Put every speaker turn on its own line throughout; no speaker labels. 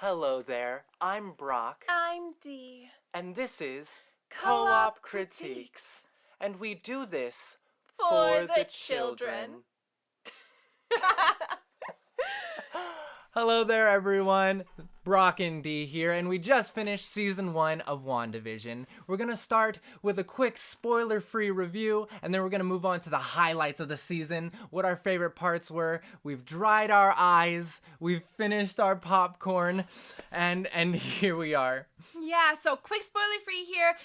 Hello there, I'm Brock.
I'm Dee.
And this is
Co-op Critiques.
And we do this
For the children.
Hello there, everyone. Brock and Dee here, and we just finished season 1 of WandaVision. We're gonna start with a quick spoiler-free review, and then we're gonna move on to the highlights of the season, what our favorite parts were. We've dried our eyes, we've finished our popcorn, and here we are.
Yeah, so quick spoiler-free here.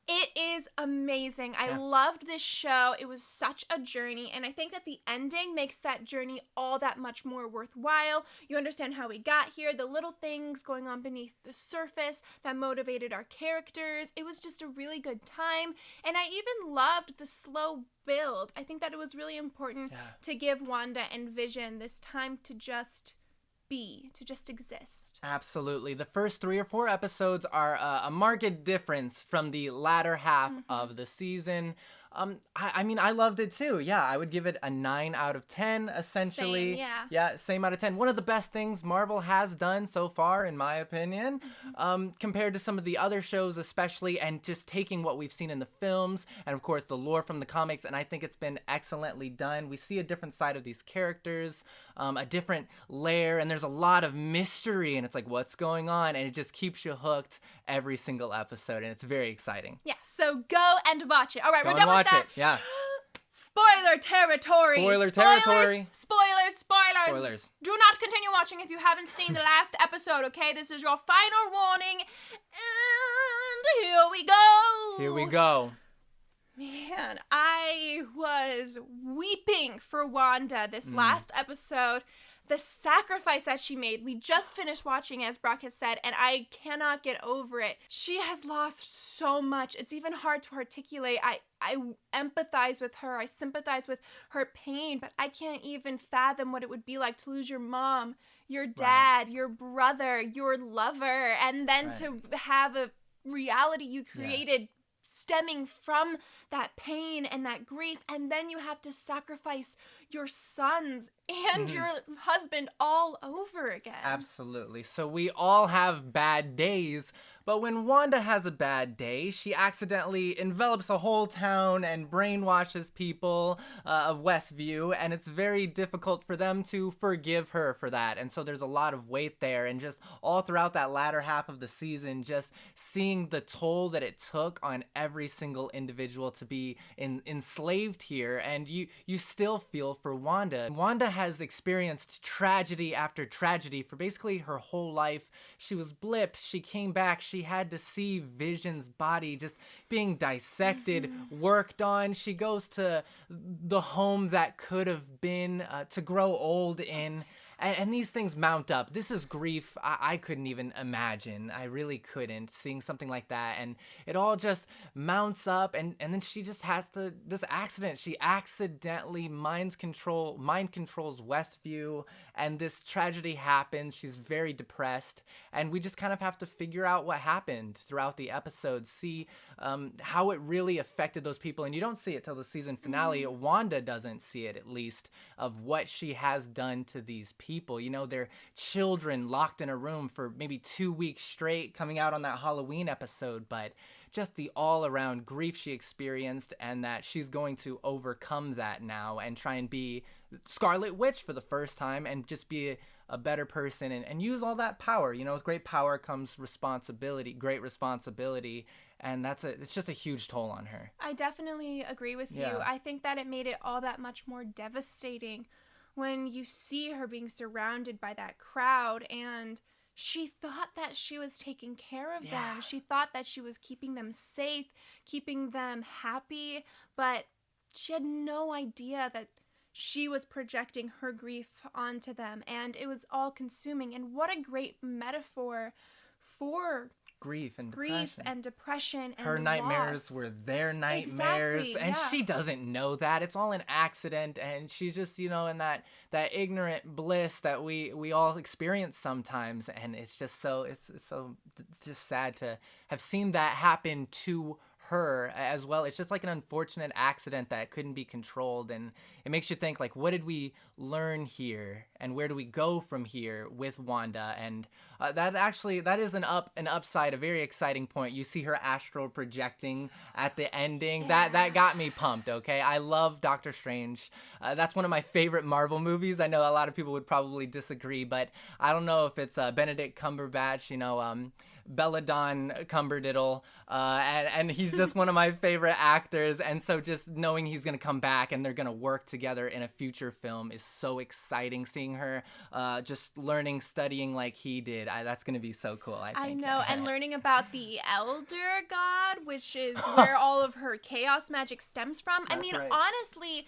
It is amazing. I loved this show. It was such a journey, and I think that the ending makes that journey all that much more worthwhile. You understand how we got here, the little things going on beneath the surface that motivated our characters. It was just a really good time, and I even loved the slow build. I think that it was really important to give Wanda and Vision this time to just be, to just exist.
Absolutely. The first 3 or 4 episodes are a marked difference from the latter half of the season. I mean, I loved it too. Yeah, I would give it a 9 out of 10, essentially.
Same, yeah.
Yeah, same out of 10. One of the best things Marvel has done so far, in my opinion, compared to some of the other shows especially, and just taking what we've seen in the films, and of course the lore from the comics, and I think it's been excellently done. We see a different side of these characters, a different layer, and there's a lot of mystery, and it's like, what's going on? And it just keeps you hooked every single episode, and it's very exciting.
Yeah, so go and watch it. All right,
Go
we're
and
done with
watch
that.
it. Yeah.
Spoiler territory.
Spoiler territory.
Spoilers. Do not continue watching if you haven't seen the last episode, okay? This is your final warning. And here we go.
Here we go.
Man, I was weeping for Wanda this last episode. The sacrifice that she made, we just finished watching, as Brock has said, and I cannot get over it. She has lost so much. It's even hard to articulate. I empathize with her. I sympathize with her pain, but I can't even fathom what it would be like to lose your mom, your dad, your brother, your lover, and then to have a reality you created stemming from that pain and that grief, and then you have to sacrifice your sons and your husband all over again.
Absolutely. So we all have bad days, but when Wanda has a bad day, she accidentally envelops a whole town and brainwashes people of Westview, and it's very difficult for them to forgive her for that. And so there's a lot of weight there, and just all throughout that latter half of the season, just seeing the toll that it took on every single individual to be enslaved here, and you still feel for Wanda. Wanda has experienced tragedy after tragedy for basically her whole life. She was blipped, she came back, she had to see Vision's body just being dissected, worked on. She goes to the home that could have been to grow old in. And these things mount up. This is grief I couldn't even imagine. I really couldn't, seeing something like that. And it all just mounts up, and then she just has this accident. She accidentally mind controls Westview, and this tragedy happens. She's very depressed, and we just kind of have to figure out what happened throughout the episode, see how it really affected those people. And you don't see it till the season finale. Wanda doesn't see it, at least, of what she has done to these people. You know, they're children locked in a room for maybe 2 weeks straight, coming out on that Halloween episode, but just the all-around grief she experienced, and that she's going to overcome that now and try and be Scarlet Witch for the first time and just be a better person and use all that power. You know, with great power comes responsibility, great responsibility, and it's just a huge toll on her.
I definitely agree with you. I think that it made it all that much more devastating when you see her being surrounded by that crowd, and she thought that she was taking care of them. She thought that she was keeping them safe, keeping them happy, but she had no idea that she was projecting her grief onto them, and it was all consuming. And what a great metaphor for
grief and
depression and
her nightmares
loss.
Were their nightmares.
Exactly,
and she doesn't know that. It's all an accident, and she's just, you know, in that ignorant bliss that we all experience sometimes. And it's just so it's just sad to have seen that happen to her as well. It's just like an unfortunate accident that couldn't be controlled, and it makes you think, like, what did we learn here, and where do we go from here with Wanda? And that is an upside, a very exciting point. You see her astral projecting at the ending.
Yeah.
That got me pumped. Okay, I love Doctor Strange. That's one of my favorite Marvel movies. I know a lot of people would probably disagree, but I don't know if it's Benedict Cumberbatch, Belladon Cumberdiddle, and he's just one of my favorite actors, and so just knowing he's gonna come back and they're gonna work together in a future film is so exciting. Seeing her just learning, studying like he did, that's gonna be so cool. I think.
I know, and learning about the Elder God, which is where all of her chaos magic stems from.
That's right.
Honestly,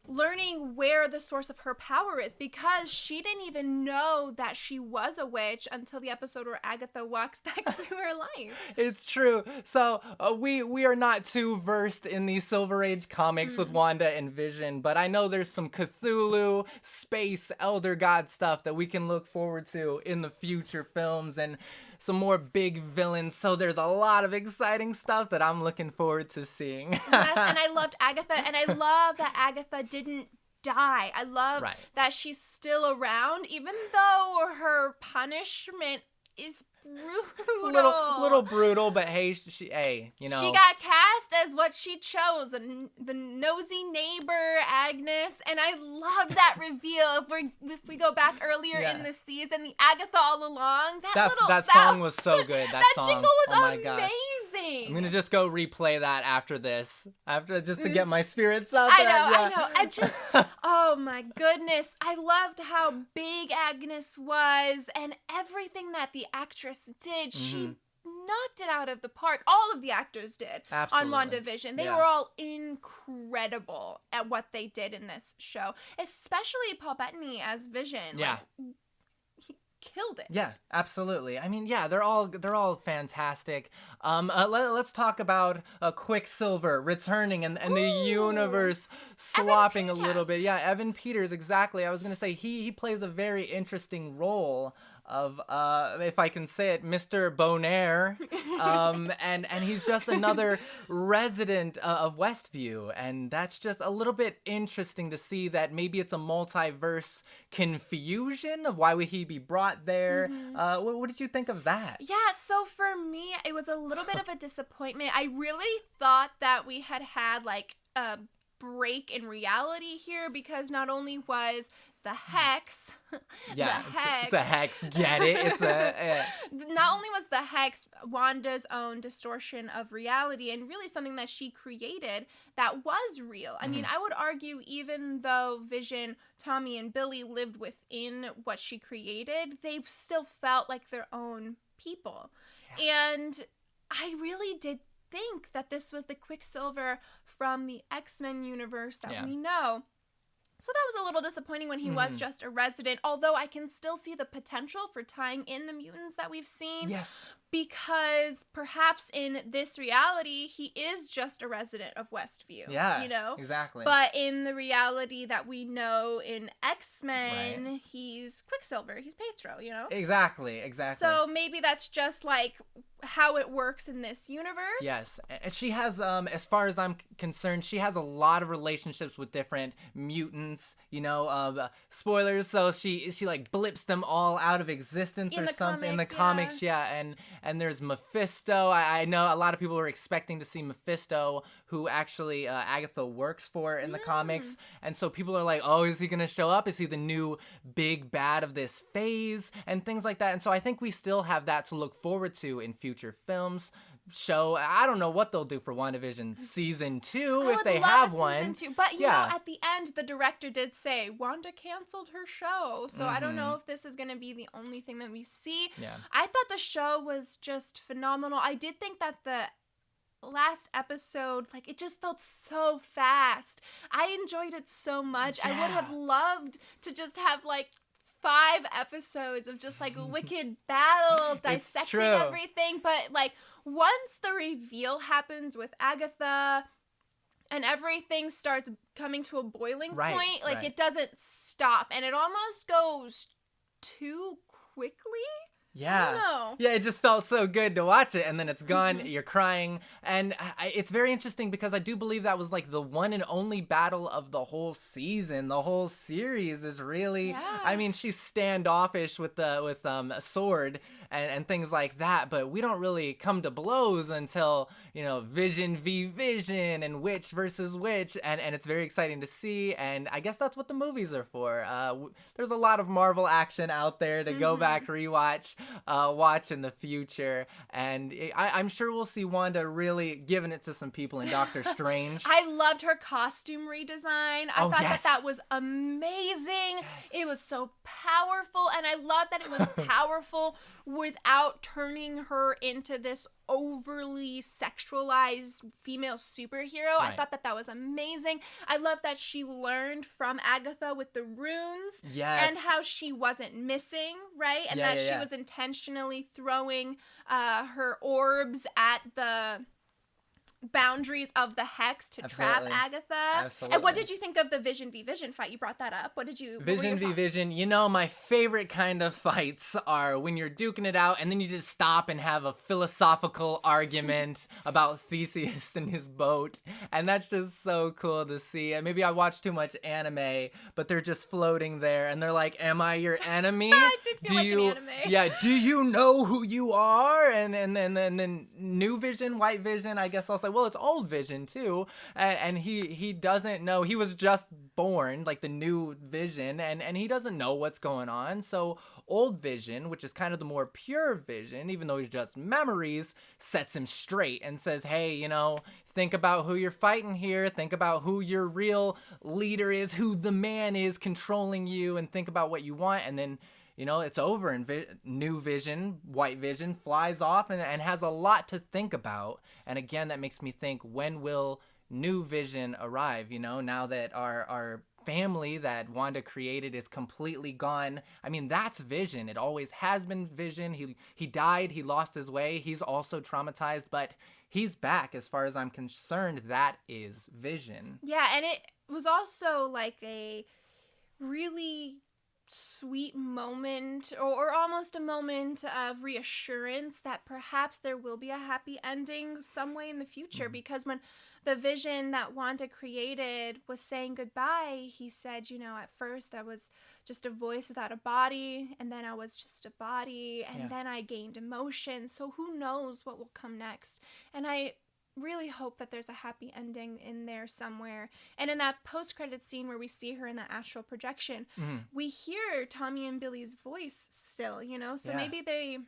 learning where the source of her power is, because she didn't even know that she was a witch until the episode where Agatha walks back through her life.
It's true. So we are not too versed in these Silver Age comics with Wanda and Vision, but I know there's some Cthulhu, space, Elder God stuff that we can look forward to in the future films, and some more big villains. So there's a lot of exciting stuff that I'm looking forward to seeing.
Yes, and I loved Agatha, and I love that Agatha didn't die. I love that she's still around, even though her punishment is brutal.
It's a little brutal, but hey, she
got cast as what she chose, the nosy neighbor Agnes, and I love that reveal. If we go back earlier in the season, the Agatha all along, that
song was so good. That song,
jingle was
my
amazing.
Gosh. I'm gonna just go replay that after this, just to get my spirits up.
I know. I just, oh my goodness, I loved how big Agnes was, and everything that the actress did. She knocked it out of the park. All of the actors did.
Absolutely.
On WandaVision. They were all incredible at what they did in this show, especially Paul Bettany as Vision.
Yeah.
He killed it.
Yeah, absolutely. I mean, yeah, they're all fantastic. Let's talk about Quicksilver returning and the universe swapping a little bit. Yeah, Evan Peters, exactly. I was gonna say he plays a very interesting role of if I can say it, Mr. Bonaire, and he's just another resident of Westview, and that's just a little bit interesting to see that maybe it's a multiverse confusion of why would he be brought there. What did you think of that?
Yeah, so for me, it was a little bit of a disappointment. I really thought that we had like a break in reality here, because not only was the hex.
It's a hex. Get it? It's a.
Not only was the hex Wanda's own distortion of reality, and really something that she created that was real. I mean, I would argue, even though Vision, Tommy, and Billy lived within what she created, they still felt like their own people. Yeah. And I really did think that this was the Quicksilver from the X-Men universe that we know. So that was a little disappointing when he was just a resident, although I can still see the potential for tying in the mutants that we've seen.
Yes.
Because perhaps in this reality, he is just a resident of Westview.
Yeah, exactly.
But in the reality that we know in X-Men, he's Quicksilver. He's Pietro,
Exactly.
So maybe that's just like how it works in this universe.
Yes. And she has, as far as I'm concerned, she has a lot of relationships with different mutants, spoilers. So she like blips them all out of existence
in
or something. In the comics,
yeah.
And there's Mephisto. I know a lot of people were expecting to see Mephisto, who actually Agatha works for in the comics. And so people are like, oh, is he going to show up? Is he the new big bad of this phase? And things like that. And so I think we still have that to look forward to in future films. I don't know what they'll do for WandaVision season 2 if they have one.
Season 2. But you know, at the end, the director did say Wanda canceled her show, so I don't know if this is going to be the only thing that we see.
Yeah.
I thought the show was just phenomenal. I did think that the last episode, like, it just felt so fast. I enjoyed it so much. I would have loved to just have like 5 episodes of just like wicked battles, dissecting everything, but like once the reveal happens with Agatha and everything starts coming to a boiling point, it doesn't stop, and it almost goes too quickly.
Yeah.
I don't know.
Yeah, it just felt so good to watch it, and then it's gone, you're crying, and it's very interesting because I do believe that was like the one and only battle of the whole season. The whole series is really, I mean, she's standoffish with a sword and things like that, but we don't really come to blows until, you know, Vision v. Vision and Witch versus Witch, and it's very exciting to see, and I guess that's what the movies are for. There's a lot of Marvel action out there to go back, rewatch, watch in the future, and I'm sure we'll see Wanda really giving it to some people in Doctor Strange.
I loved her costume redesign. I thought that was amazing.
Yes.
It was so powerful, and I love that it was powerful without turning her into this overly sexualized female superhero.
Right.
I thought that was amazing. I love that she learned from Agatha with the runes.
Yes.
And how she wasn't missing, right? And that she was intentionally throwing her orbs at the boundaries of the hex to trap Agatha.
Absolutely.
And what did you think of the Vision v. Vision fight? You brought that up.
Vision v. Vision, you know, my favorite kind of fights are when you're duking it out and then you just stop and have a philosophical argument about Theseus and his boat. And that's just so cool to see. And maybe I watch too much anime, but they're just floating there and they're like, am I your enemy?
I did feel like an anime.
Yeah, do you know who you are? And then New Vision, White Vision, I guess I'll say, well, it's Old Vision too, and he doesn't know. He was just born, like the New Vision, and he doesn't know what's going on. So Old Vision, which is kind of the more pure Vision, even though he's just memories, sets him straight and says, hey, you know, think about who you're fighting here. Think about who your real leader is, who the man is controlling you, and think about what you want. And then, you know, it's over, and New Vision, White Vision, flies off and has a lot to think about. And again, that makes me think, when will New Vision arrive? You know, now that our family that Wanda created is completely gone. I mean, that's Vision. It always has been Vision. He died. He lost his way. He's also traumatized, but he's back. As far as I'm concerned, that is Vision.
Yeah, and it was also like a really sweet moment, or almost a moment of reassurance that perhaps there will be a happy ending some way in the future. Because when the Vision that Wanda created was saying goodbye, he said, you know, at first I was just a voice without a body, and then I was just a body, and then I gained emotion. So who knows what will come next? And I really hope that there's a happy ending in there somewhere. And in that post-credit scene where we see her in the astral projection, we hear Tommy and Billy's voice still, you know? So maybe they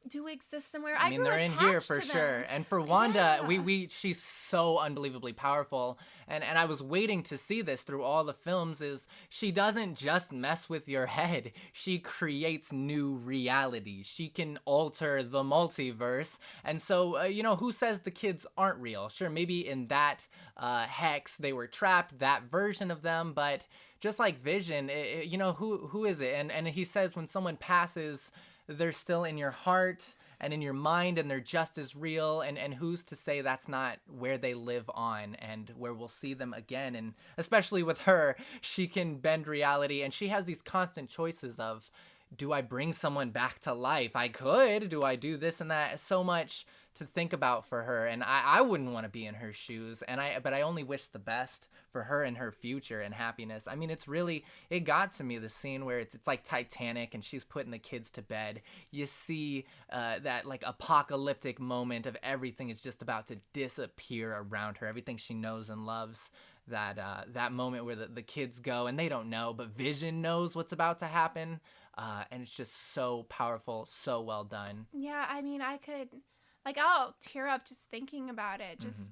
do exist somewhere.
I mean, they're in here for sure. And for Wanda, she's so unbelievably powerful. And I was waiting to see this through all the films, is she doesn't just mess with your head. She creates new realities. She can alter the multiverse. And so, you know, who says the kids aren't real? Sure, maybe in that hex they were trapped, that version of them, but just like Vision, you know, who is it? And he says when someone passes, they're still in your heart and in your mind, and they're just as real, and who's to say that's not where they live on and where we'll see them again. And especially with her, she can bend reality, and she has these constant choices of, do I bring someone back to life? I could. Do I do this and that? So much to think about for her, and I wouldn't want to be in her shoes, but I only wish the best for her and her future and happiness. I mean, it got to me, the scene where it's like Titanic and she's putting the kids to bed. You see that like apocalyptic moment of everything is just about to disappear around her, everything she knows and loves. That moment where the kids go and they don't know, but Vision knows what's about to happen, and it's just so powerful, so well done.
Yeah, I mean, I'll tear up just thinking about it. Just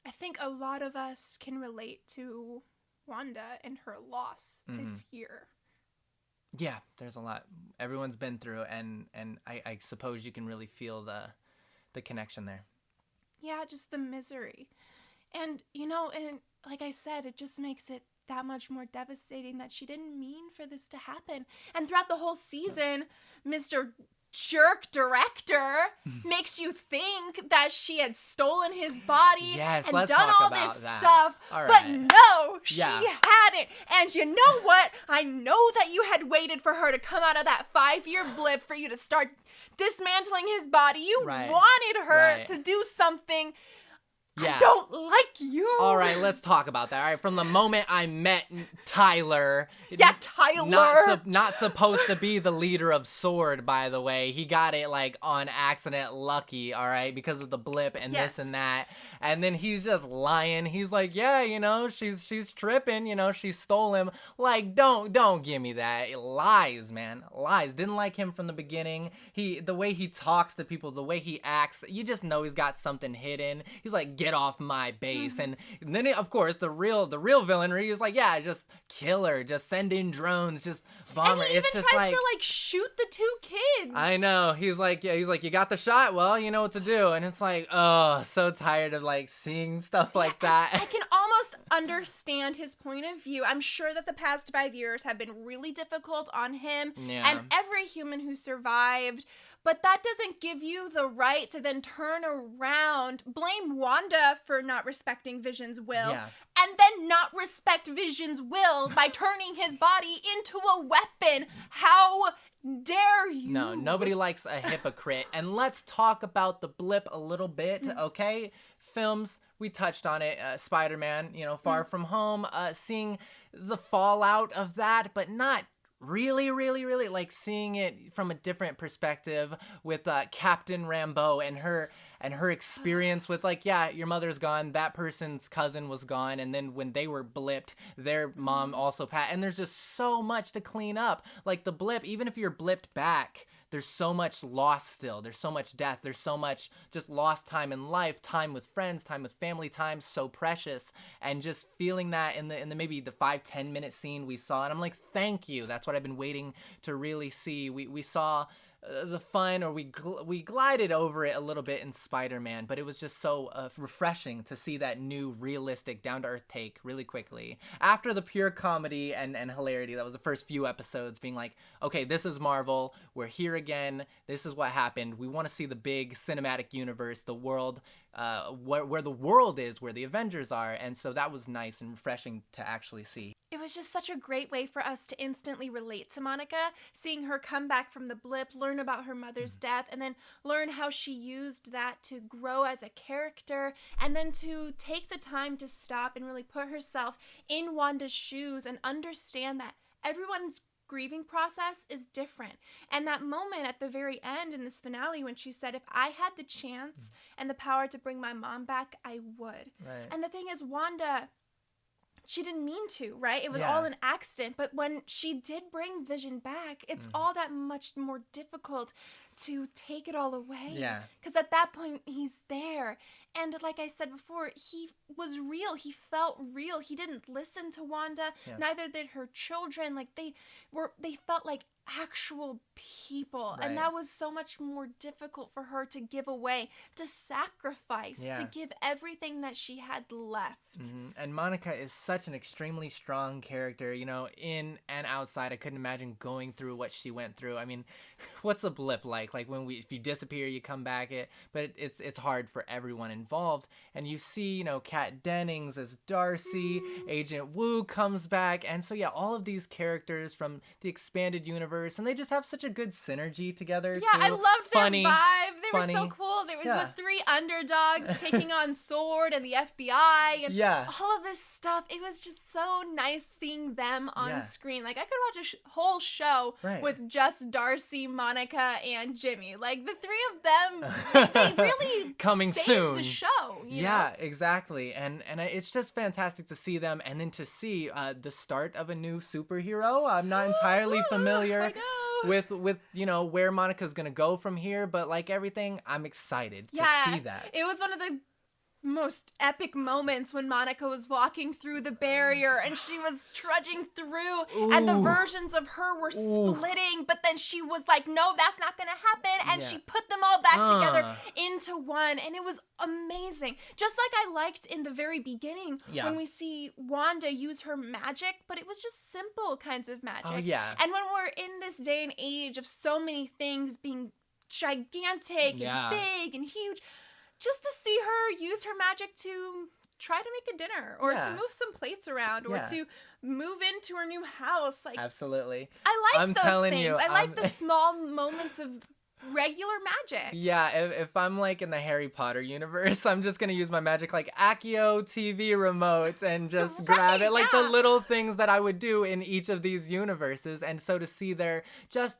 I think a lot of us can relate to Wanda and her loss this year.
Yeah, there's a lot everyone's been through, and I suppose you can really feel the connection there.
Yeah, just the misery. And, you know, and like I said, it just makes it that much more devastating that she didn't mean for this to happen. And throughout the whole season, Mr. jerk director makes you think that she had stolen his body and
let's
done
talk
all
about
this
that.
stuff.
All
But
right.
no, she
Yeah.
hadn't. And you know what? I know that you had waited for her to come out of that 5-year blip for you to start dismantling his body. You
Right.
wanted her
Right.
to do something.
Yeah.
I don't like you.
All right, let's talk about that. All right, from the moment I met Tyler.
Yeah, Tyler.
Not supposed to be the leader of SWORD, by the way. He got it like on accident, lucky, all right, because of the blip and this and that. And then he's just lying. He's like, yeah, you know, she's tripping, you know, she stole him. Like, don't give me that. Lies, man. Lies. Didn't like him from the beginning. The way he talks to people, the way he acts, you just know he's got something hidden. He's like, get off my base. And then of course the real villainry is like, yeah, just kill her, just send in drones, just bomb her.
And he
It's
even
just
tries to like shoot the 2 kids.
I know. He's like, you got the shot? Well, you know what to do. And it's like, oh, so tired of like seeing stuff like that.
I can almost understand his point of view. I'm sure that the past 5 years have been really difficult on him and every human who survived. But that doesn't give you the right to then turn around, blame Wanda for not respecting Vision's will, and then not respect Vision's will by turning his body into a weapon. How dare you?
No, nobody likes a hypocrite. And let's talk about the blip a little bit, okay? Films, we touched on it. Spider-Man, you know, Far From Home, seeing the fallout of that, but not really like seeing it from a different perspective with Kathryn Rambeau and her experience with like, yeah, your mother's gone, that person's cousin was gone, and then when they were blipped, their mom also passed, and there's just so much to clean up. Like the blip, even if you're blipped back, there's so much loss still. There's so much death. There's so much just lost time in life, time with friends, time with family, time so precious. And just feeling that in the maybe the 5-10 minute scene we saw, and I'm like, thank you. That's what I've been waiting to really see. We saw the fun, or we glided over it a little bit in Spider-Man, but it was just so refreshing to see that new realistic down-to-earth take really quickly after the pure comedy and hilarity that was the first few episodes, being like, okay, this is Marvel, we're here again, this is what happened, we want to see the big cinematic universe, the world, where the world is, where the Avengers are. And so that was nice and refreshing to actually see.
It was just such a great way for us to instantly relate to Monica, seeing her come back from the blip, learn about her mother's death, and then learn how she used that to grow as a character, and then to take the time to stop and really put herself in Wanda's shoes and understand that everyone's grieving process is different. And that moment at the very end in this finale when she said, if I had the chance and the power to bring my mom back, I would.
Right.
And the thing is, Wanda, she didn't mean to, right? It was all an accident. But when she did bring Vision back, it's all that much more difficult to take it all away.
Yeah.
Because at that point, he's there. And like I said before, he was real. He felt real. He didn't listen to Wanda. Yeah. Neither did her children. Like they felt like actual people. Right. And that was so much more difficult for her to give away, to sacrifice, to give everything that she had left.
Mm-hmm. And Monica is such an extremely strong character, you know, in and outside. I couldn't imagine going through what she went through. I mean, what's a blip like? Like if you disappear, you come back. But it's hard for everyone involved. And you see, you know, Kat Dennings as Darcy, Agent Wu comes back. And so, yeah, all of these characters from the expanded universe, and they just have such a good synergy together.
Yeah,
too.
I loved their vibe. They
funny.
were so cool. There was the 3 underdogs taking on SWORD and the FBI and all of this stuff. It was just so nice seeing them on screen. Like, I could watch a whole show with just Darcy, Monica, and Jimmy. Like, the 3 of them, they really
coming
saved
soon.
The show. You know?
Exactly. And it's just fantastic to see them, and then to see the start of a new superhero. I'm not entirely familiar with you know where Monica's gonna go from here, but like everything, I'm excited to see that.
It was one of the most epic moments when Monica was walking through the barrier and she was trudging through and the versions of her were splitting, but then she was like, no, that's not gonna happen, and she put them all back together into one, and it was amazing. Just like I liked in the very beginning when we see Wanda use her magic, but it was just simple kinds of magic. And when we're in this day and age of so many things being gigantic and big and huge, just to see her use her magic to try to make a dinner or to move some plates around or to move into her new house. Like,
absolutely.
I like those
telling
things.
you,
I like the small moments of regular magic.
Yeah, if I'm like in the Harry Potter universe, I'm just gonna use my magic like Accio TV remotes and just grab it, like the little things that I would do in each of these universes. And so to see their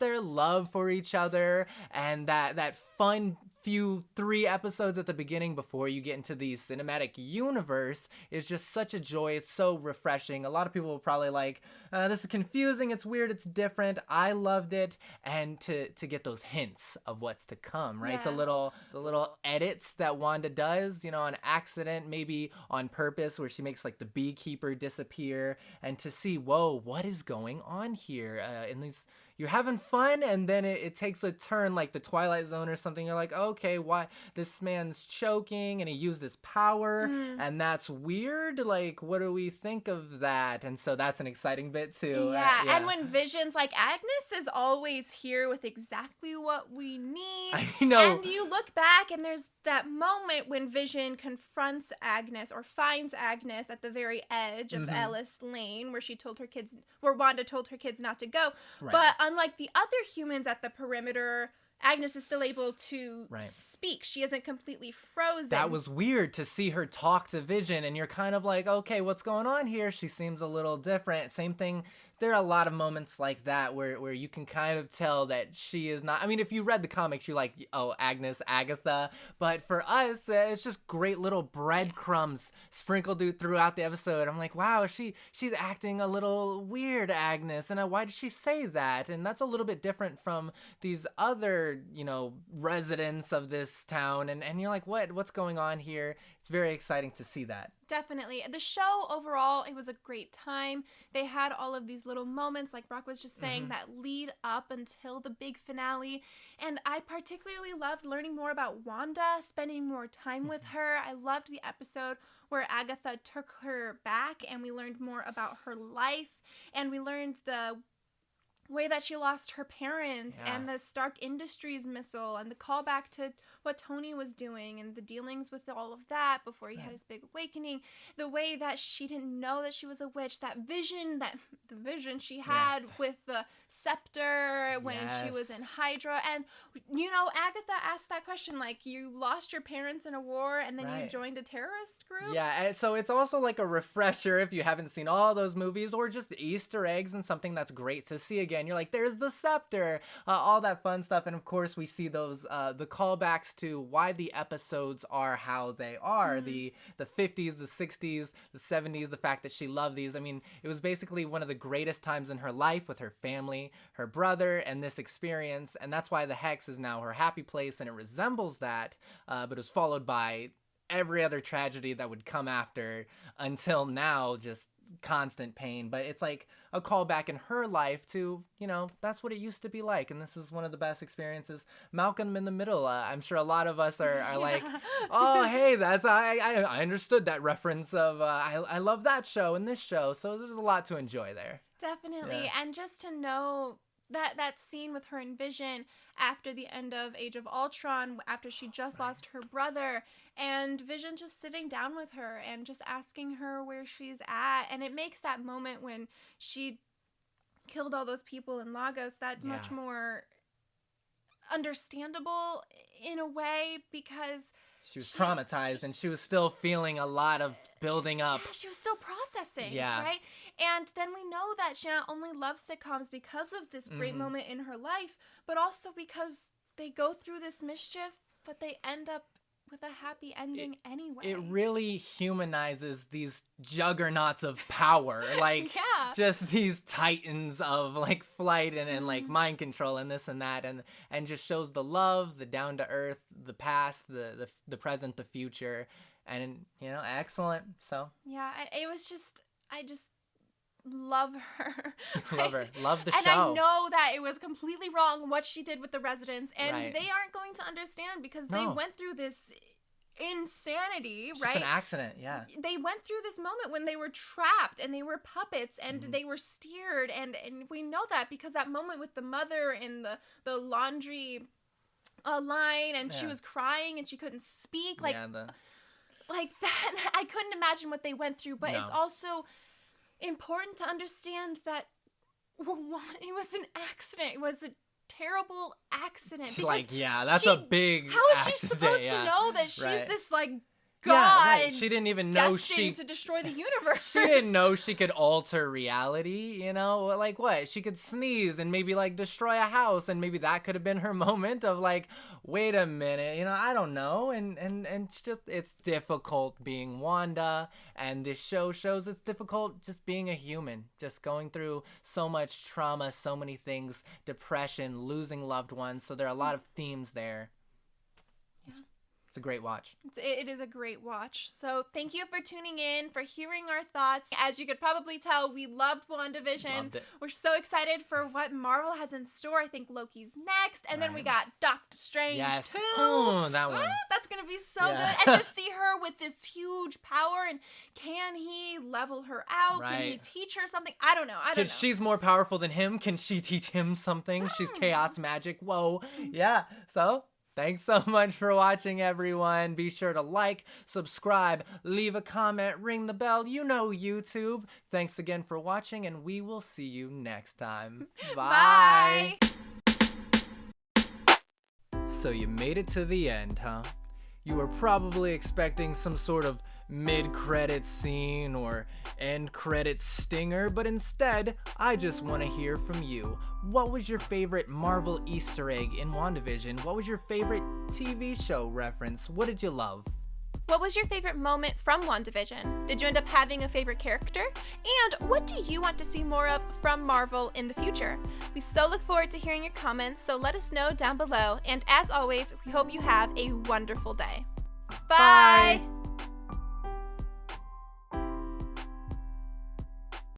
love for each other and that fun few 3 episodes at the beginning before you get into the cinematic universe is just such a joy. It's so refreshing. A lot of people will probably like, this is confusing, it's weird, it's different. I loved it. And to get those hints of what's to come, right? The little edits that Wanda does, on accident, maybe on purpose, where she makes like the beekeeper disappear, and to see, whoa, what is going on here? In these, you're having fun, and then it takes a turn like the Twilight Zone or something. You're like, okay, why this man's choking and he used his power, and that's weird. Like, what do we think of that? And so that's an exciting bit too.
And when Vision's like, Agnes is always here with exactly what we need.
I know.
And you look back, and there's that moment when Vision confronts Agnes or finds Agnes at the very edge of Ellis Lane, where Wanda told her kids not to go.
Right.
But unlike the other humans at the perimeter, Agnes is still able to speak. She isn't completely frozen.
That was weird to see her talk to Vision, and you're kind of like, okay, what's going on here? She seems a little different. Same thing. There are a lot of moments like that where you can kind of tell that she is not. I mean, if you read the comics, you're like, oh, Agnes, Agatha. But for us, it's just great little breadcrumbs sprinkled throughout the episode. I'm like, wow, she's acting a little weird, Agnes. And why did she say that? And that's a little bit different from these other, residents of this town. And you're like, what's going on here? It's very exciting to see that.
Definitely. The show overall, it was a great time. They had all of these little moments, like Brock was just saying, that lead up until the big finale. And I particularly loved learning more about Wanda, spending more time with her. I loved the episode where Agatha took her back and we learned more about her life. And we learned the way that she lost her parents and the Stark Industries missile and the callback to what Tony was doing and the dealings with all of that before he had his big awakening, the way that she didn't know that she was a witch, the vision she had with the scepter when she was in Hydra. And Agatha asked that question, like, you lost your parents in a war and then you joined a terrorist group.
And so it's also like a refresher if you haven't seen all those movies, or just Easter eggs and something that's great to see again. You're like, there's the scepter, all that fun stuff. And of course we see those the callbacks to why the episodes are how they are, the 50s, the 60s, the 70s, the fact that she loved these. I mean, it was basically one of the greatest times in her life with her family, her brother, and this experience. And that's why the Hex is now her happy place, and it resembles that, but it was followed by every other tragedy that would come after until now, just constant pain. But it's like a callback in her life to, that's what it used to be like, and this is one of the best experiences. Malcolm in the Middle, I'm sure a lot of us are like, oh, hey, that's I understood that reference of I love that show and this show, so there's a lot to enjoy there.
Definitely. And just to know that scene with her and Vision after the end of Age of Ultron, after she just lost her brother, and Vision just sitting down with her and just asking her where she's at, and it makes that moment when she killed all those people in Lagos that much more understandable in a way, because
she was traumatized and she was still feeling a lot of building up.
Yeah, she was still processing, right? And then we know that she not only loves sitcoms because of this great moment in her life, but also because they go through this mischief, but they end up with a happy ending anyway.
It really humanizes these juggernauts of power, like just these titans of like flight and like mind control and this and that, and just shows the love, the down to earth, the past, the present, the future, and excellent. So
it was just, I just love her.
Love the show.
And I know that it was completely wrong what she did with the residents, and they aren't going to understand because they went through this insanity,
it's
right?
Just an accident,
They went through this moment when they were trapped and they were puppets and they were steered, and we know that because that moment with the mother in the laundry a line and she was crying and she couldn't speak. Like, like that. I couldn't imagine what they went through, but it's also important to understand that it was an accident. It was a terrible accident.
Like, that's a big
How is
accident,
she supposed to know that she's this, like, God?
Yeah, right. She didn't even know
destined to destroy the universe.
She didn't know she could alter reality, you know? Like, what? She could sneeze and maybe, like, destroy a house, and maybe that could have been her moment of, like, wait a minute, you know, I don't know. And it's difficult being Wanda, and this show shows it's difficult just being a human, just going through so much trauma, so many things, depression, losing loved ones. So there are a lot of themes there. It's a great watch.
It is a great watch. So thank you for tuning in, for hearing our thoughts. As you could probably tell, we loved WandaVision.
Loved it.
We're so excited for what Marvel has in store. I think Loki's next. And then we got Doctor Strange too.
Oh, that one.
That's going to be so good. And to see her with this huge power, and can he level her out? Can he teach her something? I don't know.
She's more powerful than him. Can she teach him something? She's chaos magic. Whoa. Yeah. So thanks so much for watching, everyone. Be sure to like, subscribe, leave a comment, ring the bell. You know YouTube. Thanks again for watching, and we will see you next time. Bye. So you made it to the end, huh? You were probably expecting some sort of mid-credit scene or end-credit stinger, but instead, I just want to hear from you. What was your favorite Marvel Easter egg in WandaVision? What was your favorite TV show reference? What did you love?
What was your favorite moment from WandaVision? Did you end up having a favorite character? And what do you want to see more of from Marvel in the future? We so look forward to hearing your comments, so let us know down below. And as always, we hope you have a wonderful day. Bye!